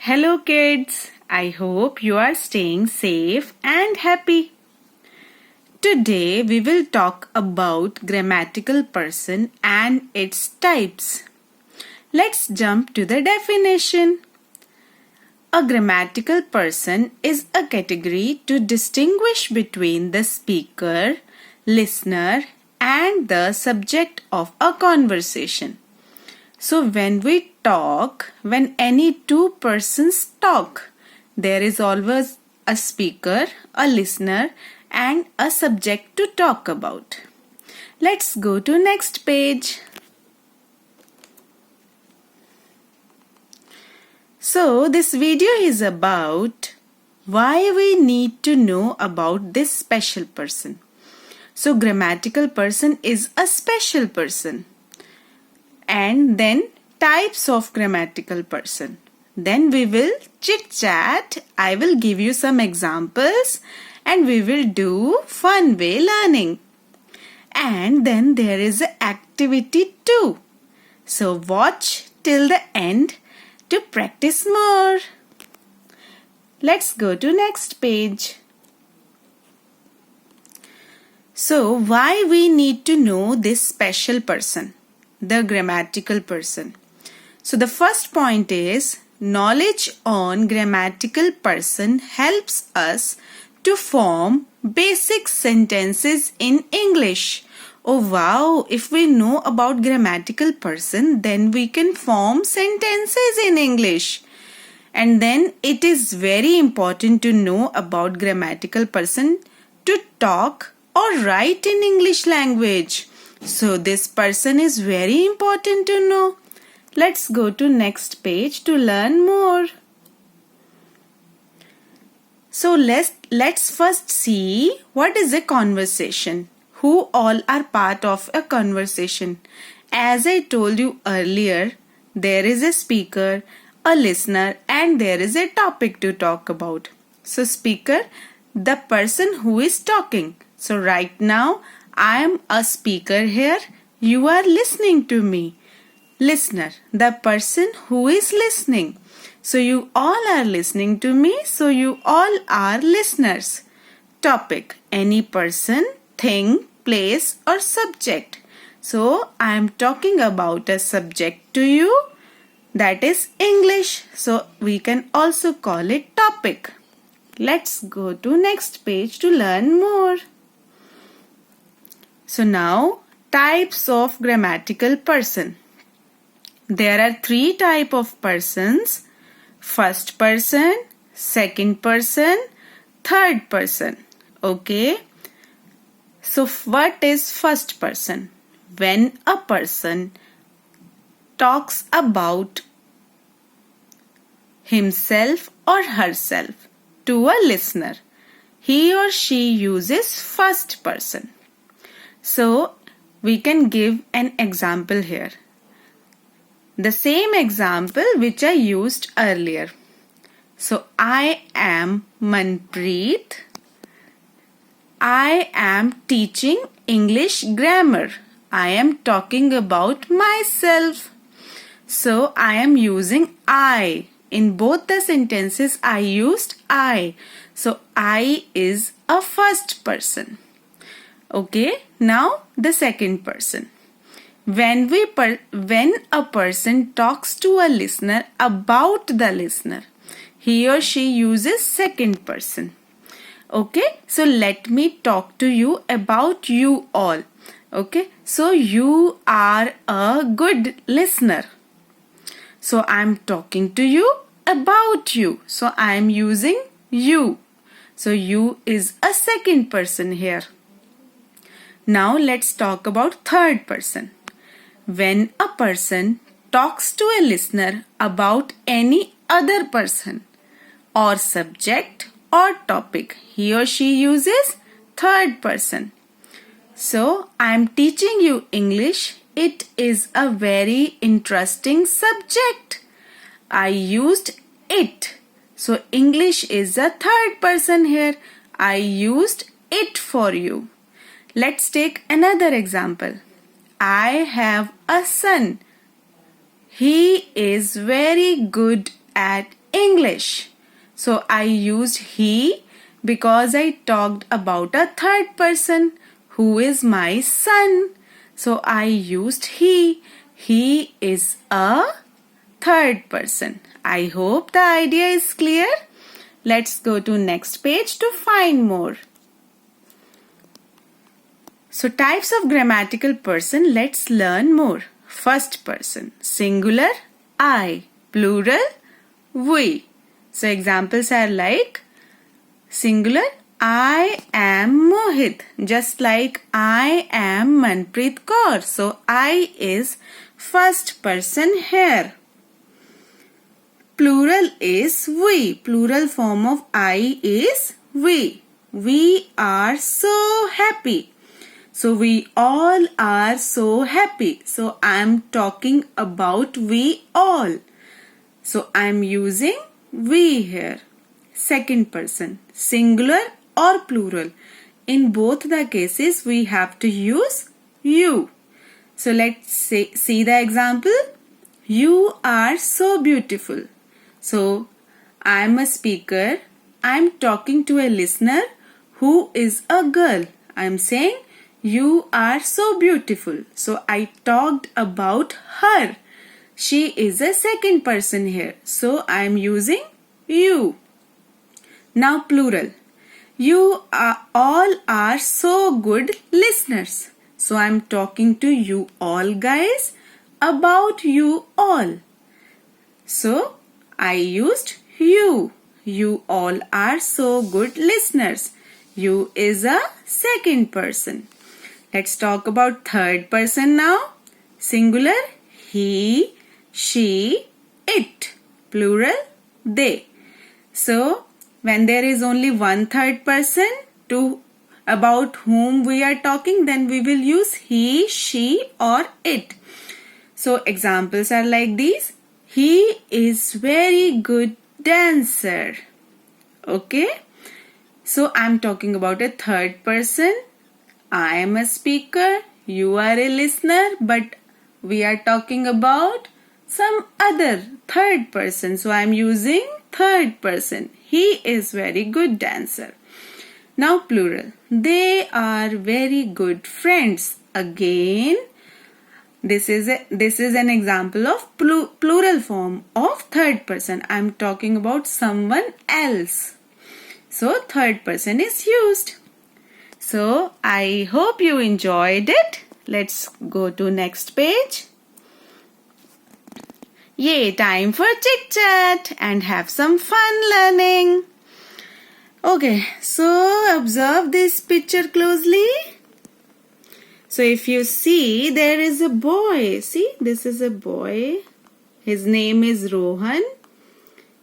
Hello kids, I hope you are staying safe and happy. Today we will talk about grammatical person and its types. Let's jump to the definition. A grammatical person is a category to distinguish between the speaker, listener and the subject of a conversation. So when we talk, when any two persons talk, there is always a speaker, a listener and a subject to talk about. Let's go to next page. So this video is about why we need to know about this special person. So grammatical person is a special person. And then types of grammatical person. Then we will chit chat. I will give you some examples and we will do fun way learning. And then there is an activity too. So watch till the end to practice more. Let's go to next page. So why we need to know this special person? The grammatical person. So the first point is knowledge on grammatical person helps us to form basic sentences in English. Oh wow, if we know about grammatical person, then we can form sentences in English. And then it is very important to know about grammatical person to talk or write in English language. So this person is very important to know. Let's go to next page to learn more. So let's first see what is a conversation. Who all are part of a conversation? As I told you earlier, there is a speaker, a listener and there is a topic to talk about. So speaker, the person who is talking. So right now, I am a speaker here. You are listening to me. Listener, the person who is listening. So you all are listening to me. So you all are listeners. Topic, any person, thing, place or subject. So I am talking about a subject to you. That is English. So we can also call it topic. Let's go to next page to learn more. So now, types of grammatical person. There are three types of persons. First person, second person, third person. Okay. So what is first person? When a person talks about himself or herself to a listener, he or she uses first person. So, we can give an example here. The same example which I used earlier. So, I am Manpreet. I am teaching English grammar. I am talking about myself. So, I am using I. In both the sentences, I used I. So, I is a first person. Okay, now the second person. When a person talks to a listener about the listener, he or she uses second person. Okay, so let me talk to you about you all. Okay, so you are a good listener. So I am talking to you about you. So I am using you. So you is a second person here. Now let's talk about third person. When a person talks to a listener about any other person or subject or topic, he or she uses third person. So I am teaching you English. It is a very interesting subject. I used it. So English is a third person here. I used it for you. Let's take another example. I have a son. He is very good at English. So I used he because I talked about a third person who is my son. So I used he. He is a third person. I hope the idea is clear. Let's go to next page to find more. So types of grammatical person, let's learn more. First person, singular, I, plural, we. So examples are like singular, I am Mohit, just like I am Manpreet Kaur. So I is first person here. Plural is we. Plural form of I is we. We are so happy. So we all are so happy. So I am talking about we all. So I am using we here. Second person, singular or plural. In both the cases, we have to use you. So let's see the example. You are so beautiful. So I am a speaker. I am talking to a listener who is a girl. I am saying you are so beautiful. So I talked about her. She is a second person here. So I am using you. Now plural. You all are so good listeners. So I am talking to you all guys about you all. So I used you. You all are so good listeners. You is a second person. Let's talk about third person now. Singular, he, she, it. Plural, they. So, when there is only one third person about whom we are talking, then we will use he, she or it. So, examples are like these. He is very good dancer. Okay. So, I am talking about a third person. I am a speaker, you are a listener, but we are talking about some other third person. So I am using third person. He is very good dancer. Now plural. They are very good friends. Again, this is an example of plural form of third person. I am talking about someone else. So third person is used. So, I hope you enjoyed it. Let's go to next page. Yay, time for chit chat and have some fun learning. Okay, so observe this picture closely. So, if you see, there is a boy. See, this is a boy. His name is Rohan.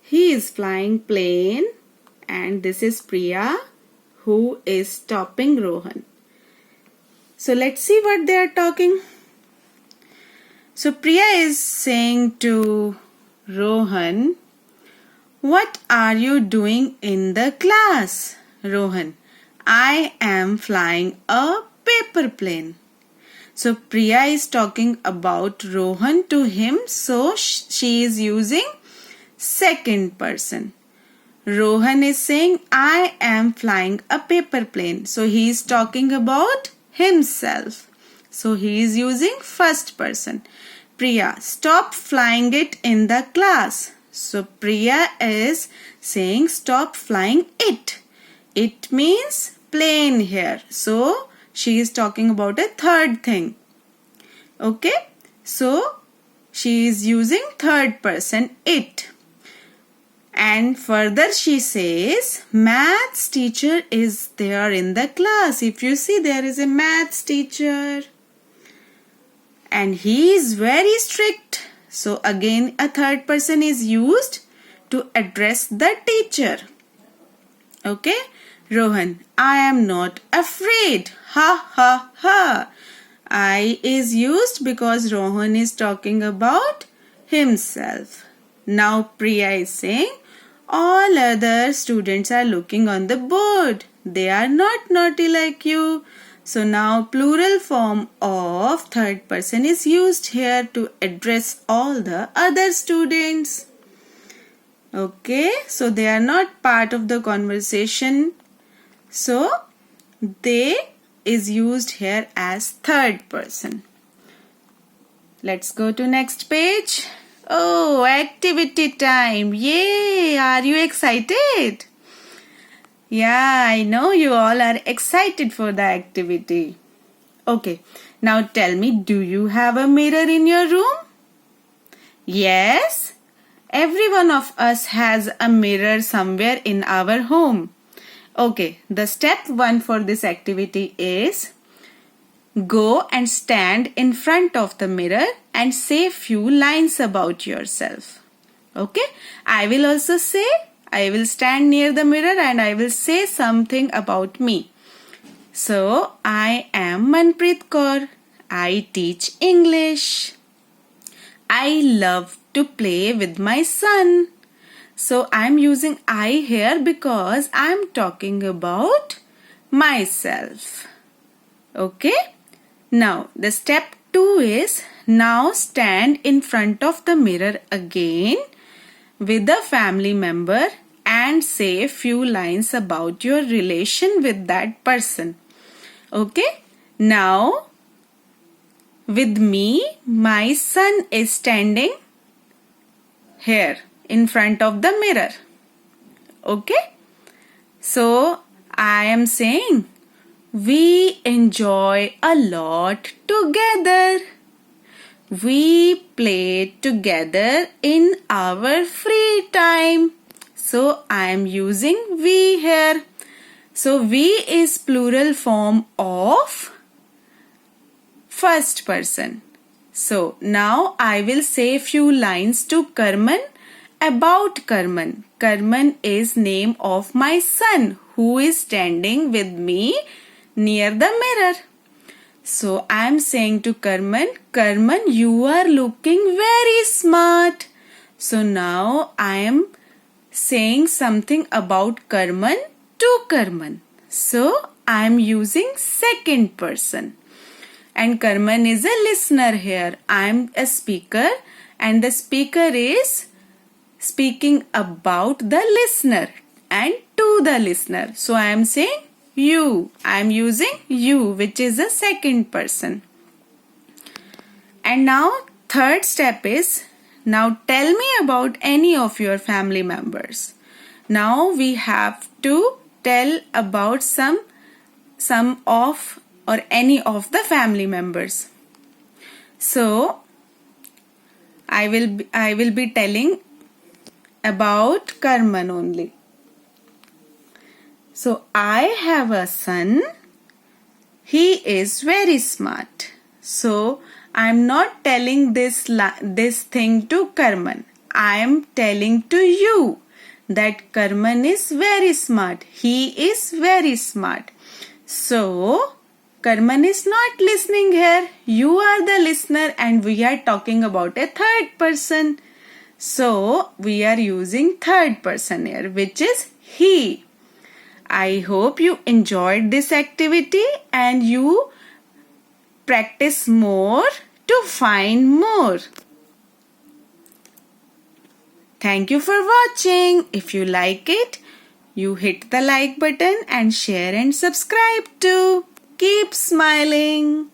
He is flying plane. And this is Priya, who is stopping Rohan. So let's see what they are talking. So Priya is saying to Rohan, what are you doing in the class? Rohan, I am flying a paper plane. So Priya is talking about Rohan to him, so she is using second person. Rohan is saying, I am flying a paper plane. So he is talking about himself. So he is using first person. Priya, stop flying it in the class. So Priya is saying, stop flying it. It means plane here. So she is talking about a third thing. Okay. So she is using third person, it. And further she says, maths teacher is there in the class. If you see, there is a maths teacher. And he is very strict. So again, a third person is used to address the teacher. Okay. Rohan, I am not afraid. Ha ha ha. I is used because Rohan is talking about himself. Now Priya is saying, all other students are looking on the board. They are not naughty like you. So now plural form of third person is used here to address all the other students. Okay, so they are not part of the conversation. So they is used here as third person. Let's go to next page. Oh, activity time. Yay! Are you excited? Yeah, I know you all are excited for the activity. Okay, now tell me, do you have a mirror in your room? Yes, every one of us has a mirror somewhere in our home. Okay, the step 1 for this activity is go and stand in front of the mirror and say few lines about yourself. Okay, I will also say, I will stand near the mirror and I will say something about me. So, I am Manpreet Kaur. I teach English. I love to play with my son. So, I am using I here because I am talking about myself. Okay? Now, the step 2 is now stand in front of the mirror again with a family member and say few lines about your relation with that person. Okay? Now, with me, my son is standing here in front of the mirror. Okay? So, I am saying, we enjoy a lot together. We play together in our free time. So, I am using we here. So, we is plural form of first person. So, now I will say few lines to Karman about Karman. Karman is name of my son who is standing with me near the mirror. So, I am saying to Karman, Karman, you are looking very smart. So, now I am saying something about Karman to Karman. So, I am using second person. And Karman is a listener here. I am a speaker and the speaker is speaking about the listener and to the listener. So, I am saying you. I am using you, which is a second person. And now, third step is, now tell me about any of your family members. Now, we have to tell about some of or any of the family members. So, I will be telling about Karman only. So, I have a son. He is very smart. So, I am not telling this thing to Karman. I am telling to you that Karman is very smart. He is very smart. So, Karman is not listening here. You are the listener and we are talking about a third person. So, we are using third person here, which is he. I hope you enjoyed this activity and you practice more to find more. Thank you for watching. If you like it, you hit the like button and share and subscribe too. Keep smiling.